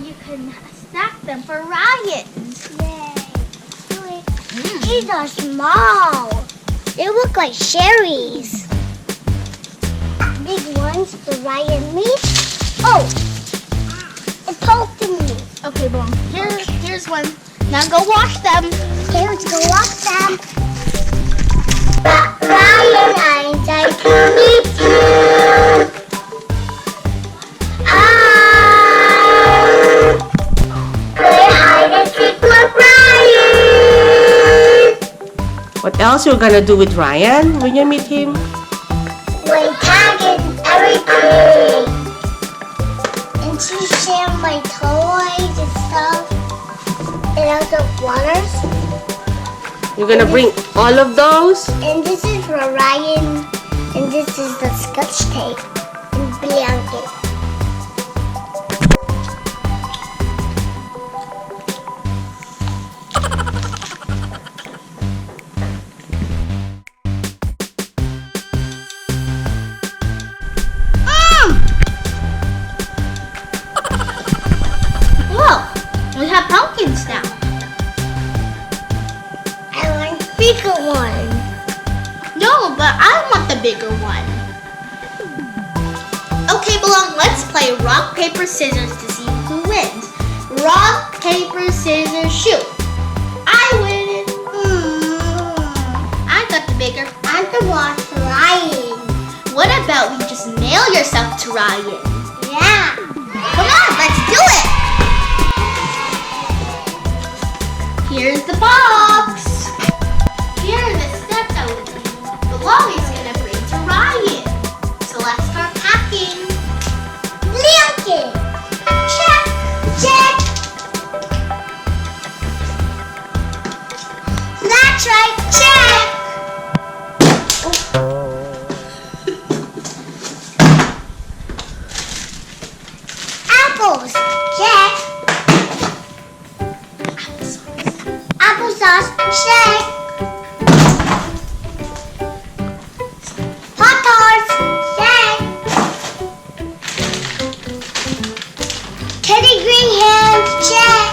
you can stack them for Ryan. Yay. Do it. These are small. They look like cherries. Big ones for Ryan and me. Oh, it poked me. Okay, boom. Here's one. Now go wash them. Okay, let's go wash them. Ryan, I'm excited to meet you. Play hide and seek with Ryan. What else you're gonna do with Ryan when you meet him? Play tag and everything. And to share my toys and stuff. And also waters. You're gonna bring all of those? And this is for Ryan. And this is the scotch tape. And blanket. Whoa, we have pumpkins now. I want a bigger one. No, but I want the bigger one. Okay, Belong, let's play rock, paper, scissors to see who wins. Rock, paper, scissors, shoot. I win. I got the bigger. I'm the one for Ryan. What about we just nail yourself to Ryan? Yeah. Come on, let's do it. Here's the box. Here are the steps that Belong is gonna bring to Ryan. So let's start packing. Blanket. Check. Check. That's right. Check. Apples. Check. Applesauce. Check. Pop-Tarts. Check. Teddy Green Hands. Check.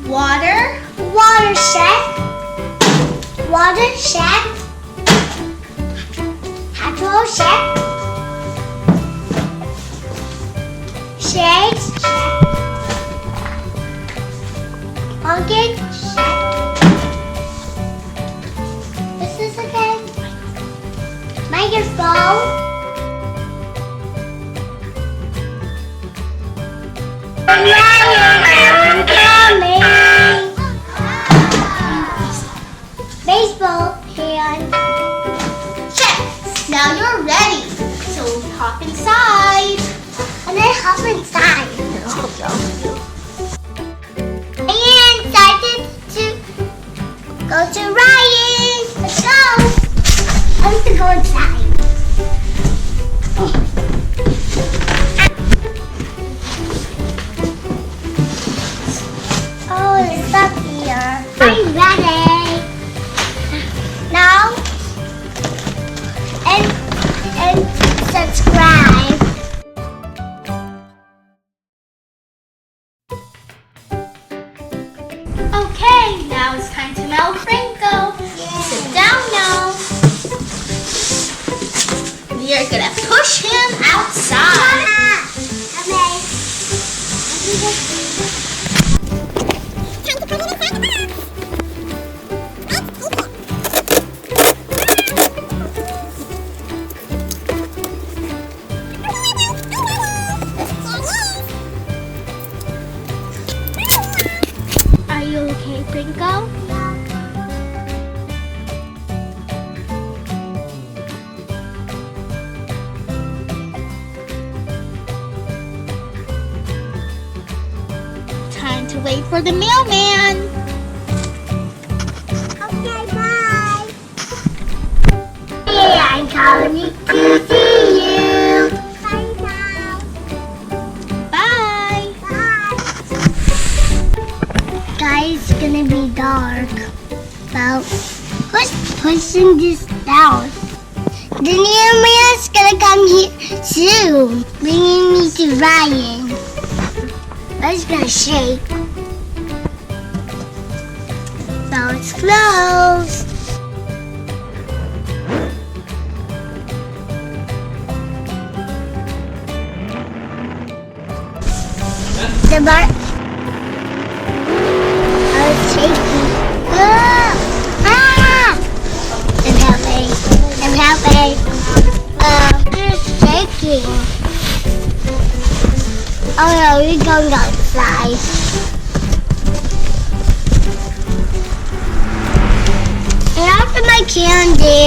Water. Water check. Water check. Hot roll check. Shakes check. Pumpkin check. This is okay. Microphone. I'm coming. Baseball hand. Check. Now you're ready. So hop inside. And then hop inside. And excited to go to Ryan. Let's go. I want to go inside. Oh, it's up here. I'm ready. Now, and subscribe. Okay, now it's time to melt Franco. Sit down now. We are gonna push him outside. Are you okay, Franco? Time to wait for the mailman. Okay, bye. Hey, I'm calling to see you. Bye now. Bye. Bye. Guys, it's gonna be dark. So, who's pushing this down? The mailman's gonna come here soon, bringing me to Ryan. But it's gonna shake. So it's closed. The bar. Oh, it's shaking. Ah! Ah! I'm helping. I'm helping. It's shaking. Oh no, we're going outside. And after my candy.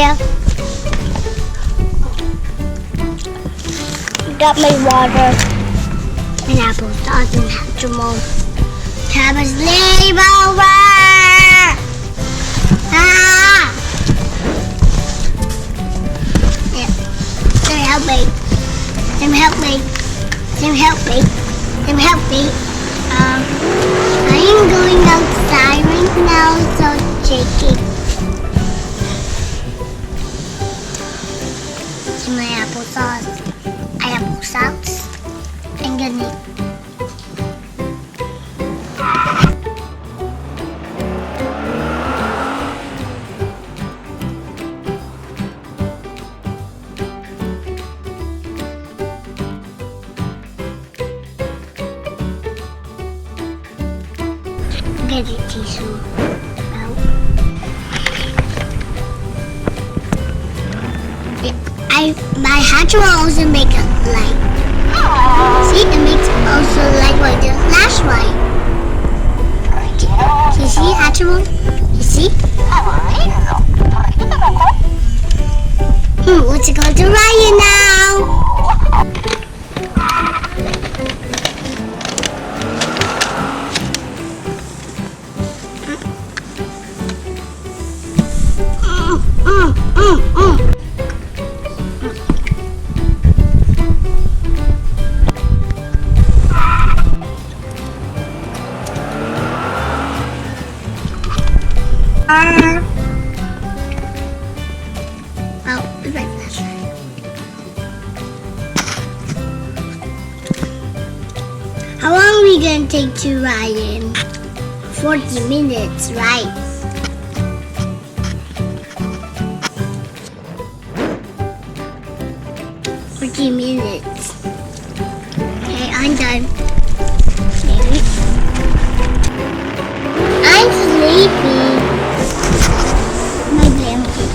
Got my water. And applesauce and Hatchimal. Have a sleepover! Ah! Yeah. Help me. Help me. Help me. Help me. I'm going outside right now, so it's shaking. See my applesauce. Applesauce. I'm gonna get a tissue out. My Hatchimal also make a light. See, it makes also like what the flashlight. Can you see Hatchimal? You see? What's it going to Ryan now? Oh, it's my flashlight. How long are we gonna take to Ryan? 40 minutes, right? Minutes. Okay, I'm done. Maybe. I'm sleepy. My blanket.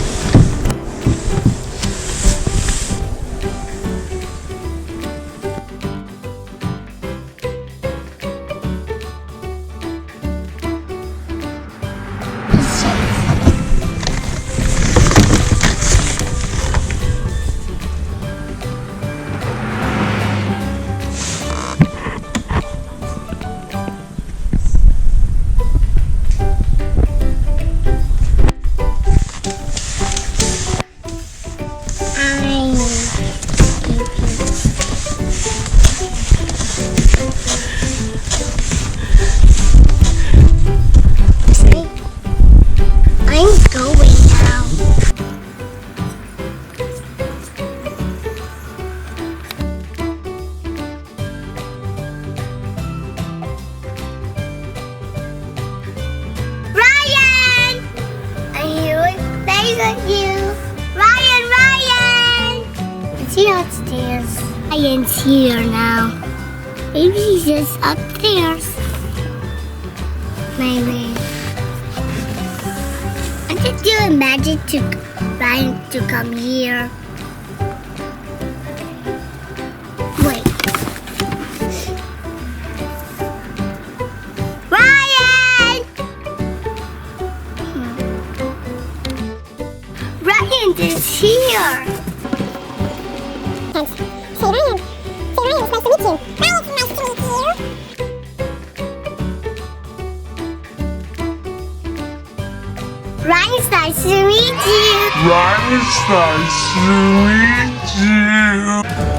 Upstairs. Ryan's here now. Maybe he's just upstairs. Maybe. I'm just doing magic to Ryan to come here. Wait. Ryan! Ryan is here. Say Ryan. Say Ryan, it's nice to meet you. Ryan, it's nice to meet you. Ryan, it's nice to meet you. Ryan, it's nice to meet you.